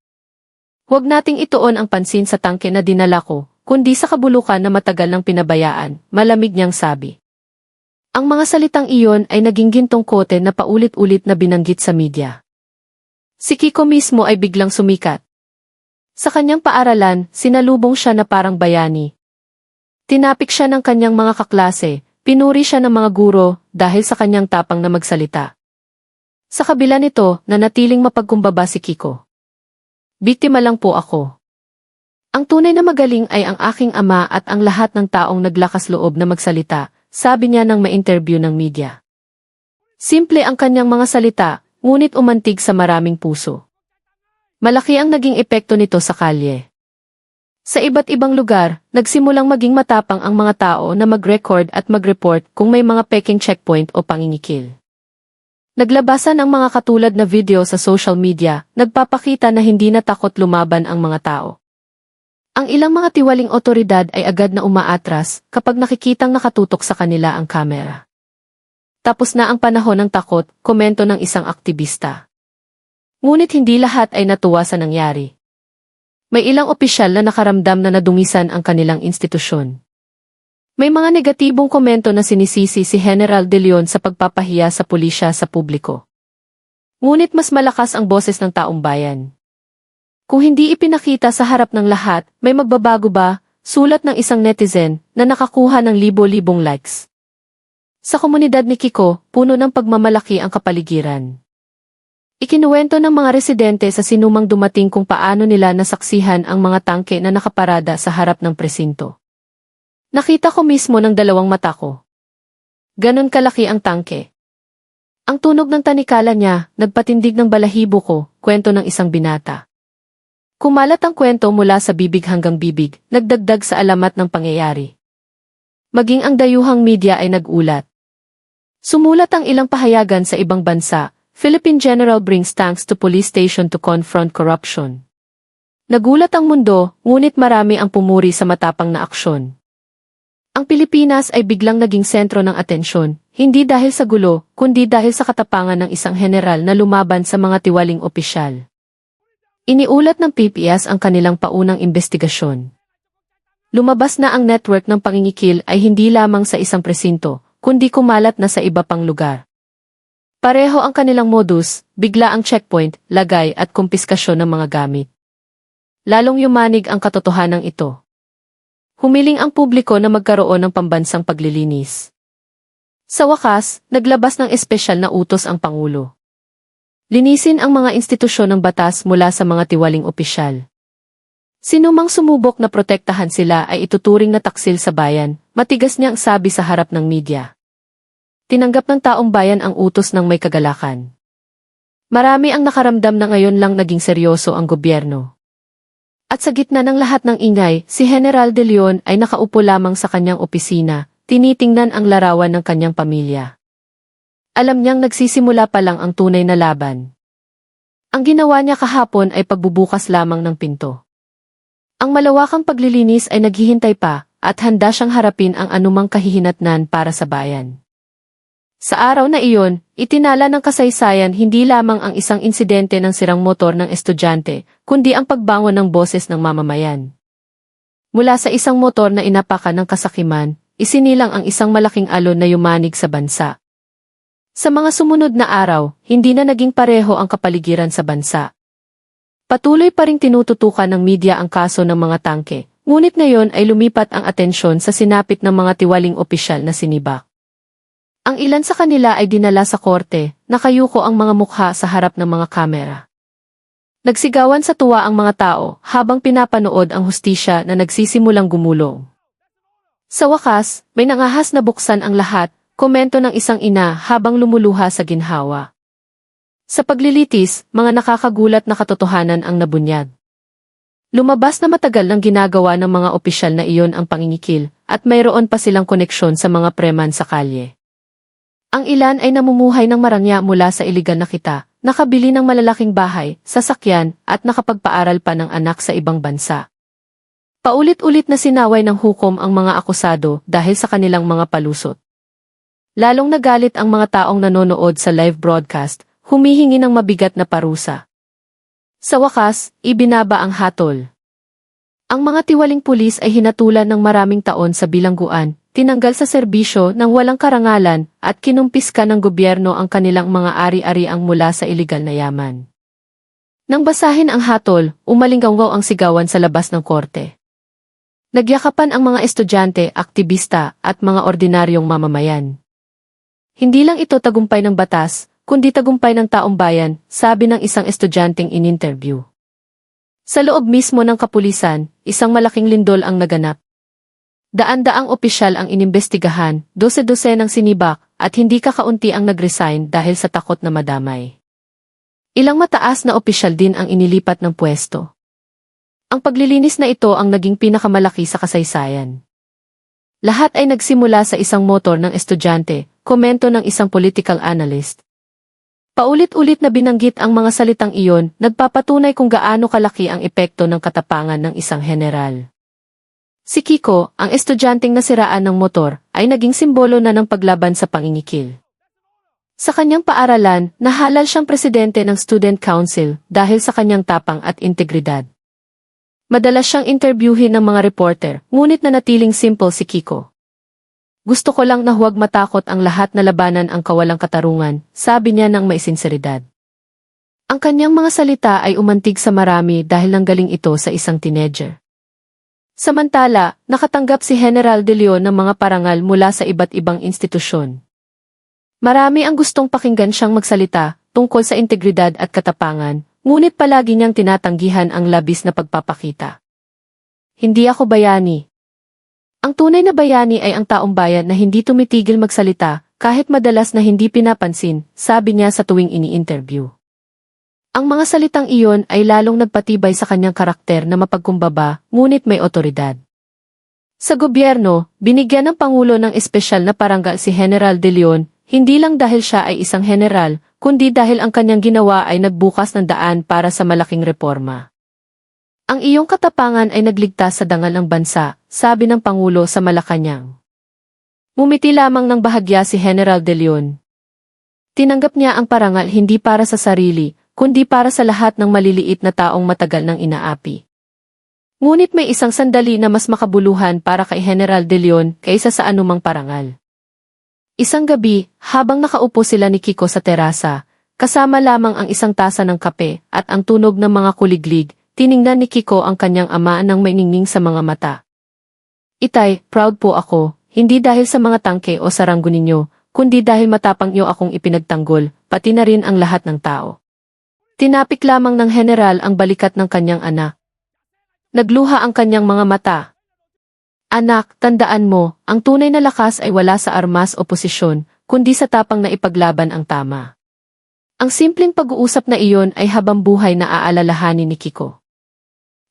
Huwag nating ituon ang pansin sa tangke na dinala ko, kundi sa kabulukan na matagal nang pinabayaan, malamig niyang sabi. Ang mga salitang iyon ay naging gintong kote na paulit-ulit na binanggit sa media. Si Kiko mismo ay biglang sumikat. Sa kanyang paaralan, sinalubong siya na parang bayani. Tinapik siya ng kanyang mga kaklase, pinuri siya ng mga guro dahil sa kanyang tapang na magsalita. Sa kabila nito, nanatiling mapagkumbaba si Kiko. Biktima lang po ako. Ang tunay na magaling ay ang aking ama at ang lahat ng taong naglakas loob na magsalita, sabi niya nang ma-interview ng media. Simple ang kanyang mga salita, ngunit umantig sa maraming puso. Malaki ang naging epekto nito sa kalye. Sa iba't ibang lugar, nagsimulang maging matapang ang mga tao na mag-record at mag-report kung may mga peking checkpoint o pangingikil. Naglabasan ang mga katulad na video sa social media, nagpapakita na hindi na takot lumaban ang mga tao. Ang ilang mga tiwaling otoridad ay agad na umaatras kapag nakikitang nakatutok sa kanila ang kamera. Tapos na ang panahon ng takot, komento ng isang aktivista. Ngunit hindi lahat ay natuwa sa nangyari. May ilang opisyal na nakaramdam na nadungisan ang kanilang institusyon. May mga negatibong komento na sinisisi si General De Leon sa pagpapahiya sa pulisya sa publiko. Ngunit mas malakas ang boses ng taong bayan. Kung hindi ipinakita sa harap ng lahat, may magbabago ba? Sulat ng isang netizen na nakakuha ng libo-libong likes. Sa komunidad ni Kiko, puno ng pagmamalaki ang kapaligiran. Ikinuwento ng mga residente sa sinumang dumating kung paano nila nasaksihan ang mga tangke na nakaparada sa harap ng presinto. Nakita ko mismo ng dalawang mata ko. Ganon kalaki ang tangke. Ang tunog ng tanikala niya, nagpatindig ng balahibo ko, kwento ng isang binata. Kumalat ang kwento mula sa bibig hanggang bibig, nagdagdag sa alamat ng pangyayari. Maging ang dayuhang media ay nagulat. Sumulat ang ilang pahayagan sa ibang bansa, Philippine General brings tanks to police station to confront corruption. Nagulat ang mundo, ngunit marami ang pumuri sa matapang na aksyon. Ang Pilipinas ay biglang naging sentro ng atensyon, hindi dahil sa gulo, kundi dahil sa katapangan ng isang general na lumaban sa mga tiwaling opisyal. Iniulat ng PPS ang kanilang paunang investigasyon. Lumabas na ang network ng pangingikil ay hindi lamang sa isang presinto, kundi kumalat na sa iba pang lugar. Pareho ang kanilang modus, bigla ang checkpoint, lagay at kumpiskasyon ng mga gamit. Lalong yumanig ang katotohanan ito. Humiling ang publiko na magkaroon ng pambansang paglilinis. Sa wakas, naglabas ng espesyal na utos ang Pangulo. Linisin ang mga institusyon ng batas mula sa mga tiwaling opisyal. Sinumang sumubok na protektahan sila ay ituturing na taksil sa bayan, matigas niyang sabi sa harap ng media. Tinanggap ng taong bayan ang utos ng may kagalakan. Marami ang nakaramdam na ngayon lang naging seryoso ang gobyerno. At sa gitna ng lahat ng ingay, si General De Leon ay nakaupo lamang sa kanyang opisina, tinitingnan ang larawan ng kanyang pamilya. Alam niyang nagsisimula pa lang ang tunay na laban. Ang ginawa niya kahapon ay pagbubukas lamang ng pinto. Ang malawakang paglilinis ay naghihintay pa, at handa siyang harapin ang anumang kahihinatnan para sa bayan. Sa araw na iyon, itinala ng kasaysayan hindi lamang ang isang insidente ng sirang motor ng estudyante, kundi ang pagbangon ng boses ng mamamayan. Mula sa isang motor na inapakan ng kasakiman, isinilang ang isang malaking alon na yumanig sa bansa. Sa mga sumunod na araw, hindi na naging pareho ang kapaligiran sa bansa. Patuloy pa ring tinututukan ng media ang kaso ng mga tangke, ngunit ngayon ay lumipat ang atensyon sa sinapit ng mga tiwaling opisyal na sinibak. Ang ilan sa kanila ay dinala sa korte, nakayuko ang mga mukha sa harap ng mga kamera. Nagsigawan sa tuwa ang mga tao habang pinapanood ang hustisya na nagsisimulang gumulong. Sa wakas, may nangahas na buksan ang lahat, komento ng isang ina habang lumuluha sa ginhawa. Sa paglilitis, mga nakakagulat na katotohanan ang nabunyag. Lumabas na matagal nang ginagawa ng mga opisyal na iyon ang pangingikil, at mayroon pa silang koneksyon sa mga preman sa kalye. Ang ilan ay namumuhay ng marangya mula sa iligal na kita, nakabili ng malalaking bahay, sasakyan, at nakapagpaaral pa ng anak sa ibang bansa. Paulit-ulit na sinaway ng hukom ang mga akusado dahil sa kanilang mga palusot. Lalong nagalit ang mga taong nanonood sa live broadcast, humihingi ng mabigat na parusa. Sa wakas, ibinaba ang hatol. Ang mga tiwaling pulis ay hinatulan ng maraming taon sa bilangguan, tinanggal sa serbisyo ng walang karangalan at kinumpiska ng gobyerno ang kanilang mga ari-ariang mula sa iligal na yaman. Nang basahin ang hatol, umalinggaw ang sigawan sa labas ng korte. Nagyakapan ang mga estudyante, aktivista at mga ordinaryong mamamayan. Hindi lang ito tagumpay ng batas, kundi tagumpay ng taong bayan, sabi ng isang estudyanteng in-interview. Sa loob mismo ng kapulisan, isang malaking lindol ang naganap. Daan-daang opisyal ang inimbestigahan, dose-dose ng sinibak, at hindi kakaunti ang nag-resign dahil sa takot na madamay. Ilang mataas na opisyal din ang inilipat ng pwesto. Ang paglilinis na ito ang naging pinakamalaki sa kasaysayan. Lahat ay nagsimula sa isang motor ng estudyante, komento ng isang political analyst. Paulit-ulit na binanggit ang mga salitang iyon, nagpapatunay kung gaano kalaki ang epekto ng katapangan ng isang general. Si Kiko, ang estudyanteng nasiraan ng motor, ay naging simbolo na ng paglaban sa pangingikil. Sa kanyang paaralan, nahalal siyang presidente ng Student Council dahil sa kanyang tapang at integridad. Madalas siyang interviewin ng mga reporter, ngunit nanatiling simple si Kiko. Gusto ko lang na huwag matakot ang lahat na labanan ang kawalang katarungan, sabi niya ng may sinseridad. Ang kanyang mga salita ay umantig sa marami dahil nanggaling ito sa isang teenager. Samantala, nakatanggap si General De Leon ng mga parangal mula sa iba't ibang institusyon. Marami ang gustong pakinggan siyang magsalita tungkol sa integridad at katapangan, ngunit palagi niyang tinatanggihan ang labis na pagpapakita. Hindi ako bayani. Ang tunay na bayani ay ang taong bayan na hindi tumitigil magsalita, kahit madalas na hindi pinapansin, sabi niya sa tuwing ini-interview. Ang mga salitang iyon ay lalong nagpatibay sa kanyang karakter na mapagkumbaba, ngunit may otoridad. Sa gobyerno, binigyan ng Pangulo ng espesyal na parangal si General De Leon, hindi lang dahil siya ay isang general, kundi dahil ang kanyang ginawa ay nagbukas ng daan para sa malaking reforma. Ang iyong katapangan ay nagligtas sa dangal ng bansa, sabi ng Pangulo sa Malacanang. Ngumiti lamang ng bahagya si General De Leon. Tinanggap niya ang parangal hindi para sa sarili, kundi para sa lahat ng maliliit na taong matagal nang inaapi. Ngunit may isang sandali na mas makabuluhan para kay General De Leon kaysa sa anumang parangal. Isang gabi, habang nakaupo sila ni Kiko sa terasa, kasama lamang ang isang tasa ng kape at ang tunog ng mga kuliglig, tiningnan ni Kiko ang kanyang ama nang may ningning sa mga mata. Itay, proud po ako, hindi dahil sa mga tangke o saranggo ninyo, kundi dahil matapang niyo akong ipinagtanggol, pati na rin ang lahat ng tao. Tinapik lamang ng general ang balikat ng kanyang anak. Nagluha ang kanyang mga mata. Anak, tandaan mo, ang tunay na lakas ay wala sa armas o posisyon, kundi sa tapang na ipaglaban ang tama. Ang simpleng pag-uusap na iyon ay habang buhay na aalalahanin ni Kiko.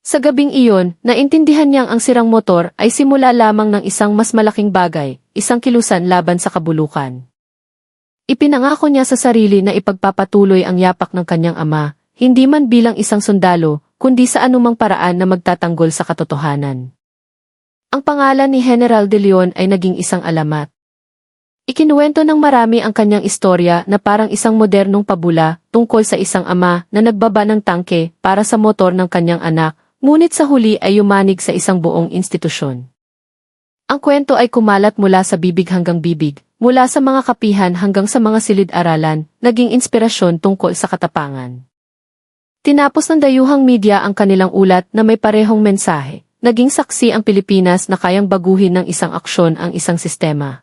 Sa gabing iyon, naintindihan niyang ang sirang motor ay simula lamang ng isang mas malaking bagay, isang kilusan laban sa kabulukan. Ipinangako niya sa sarili na ipagpapatuloy ang yapak ng kanyang ama, hindi man bilang isang sundalo, kundi sa anumang paraan na magtatanggol sa katotohanan. Ang pangalan ni General De Leon ay naging isang alamat. Ikinuwento ng marami ang kanyang istorya na parang isang modernong pabula tungkol sa isang ama na nagbaba ng tangke para sa motor ng kanyang anak, ngunit sa huli ay yumanig sa isang buong institusyon. Ang kwento ay kumalat mula sa bibig hanggang bibig, mula sa mga kapihan hanggang sa mga silid-aralan, naging inspirasyon tungkol sa katapangan. Tinapos ng dayuhang media ang kanilang ulat na may parehong mensahe, naging saksi ang Pilipinas na kayang baguhin ng isang aksyon ang isang sistema.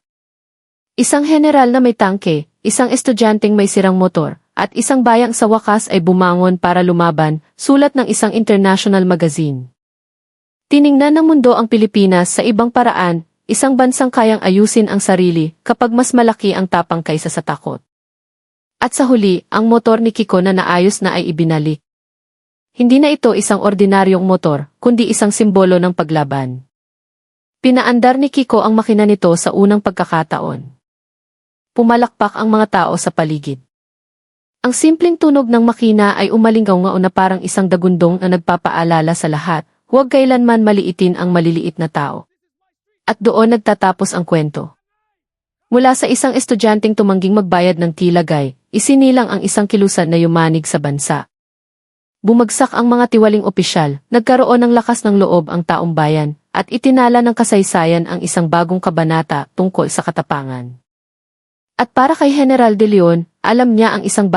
Isang general na may tangke, isang estudyanteng may sirang motor, at isang bayang sa wakas ay bumangon para lumaban, sulat ng isang international magazine. Tiningnan ng mundo ang Pilipinas sa ibang paraan, isang bansang kayang ayusin ang sarili kapag mas malaki ang tapang kaysa sa takot. At sa huli, ang motor ni Kiko na naayos na ay ibinalik. Hindi na ito isang ordinaryong motor, kundi isang simbolo ng paglaban. Pinaandar ni Kiko ang makina nito sa unang pagkakataon. Pumalakpak ang mga tao sa paligid. Ang simpleng tunog ng makina ay umalingaw-ngao na parang isang dagundong na nagpapaalala sa lahat, huwag kailanman maliitin ang maliliit na tao. At doon nagtatapos ang kwento. Mula sa isang estudyanteng tumangging magbayad ng tilagay, isinilang ang isang kilusan na yumanig sa bansa. Bumagsak ang mga tiwaling opisyal, nagkaroon ng lakas ng loob ang taong bayan, at itinala ng kasaysayan ang isang bagong kabanata tungkol sa katapangan. At para kay General De Leon, alam niya ang isang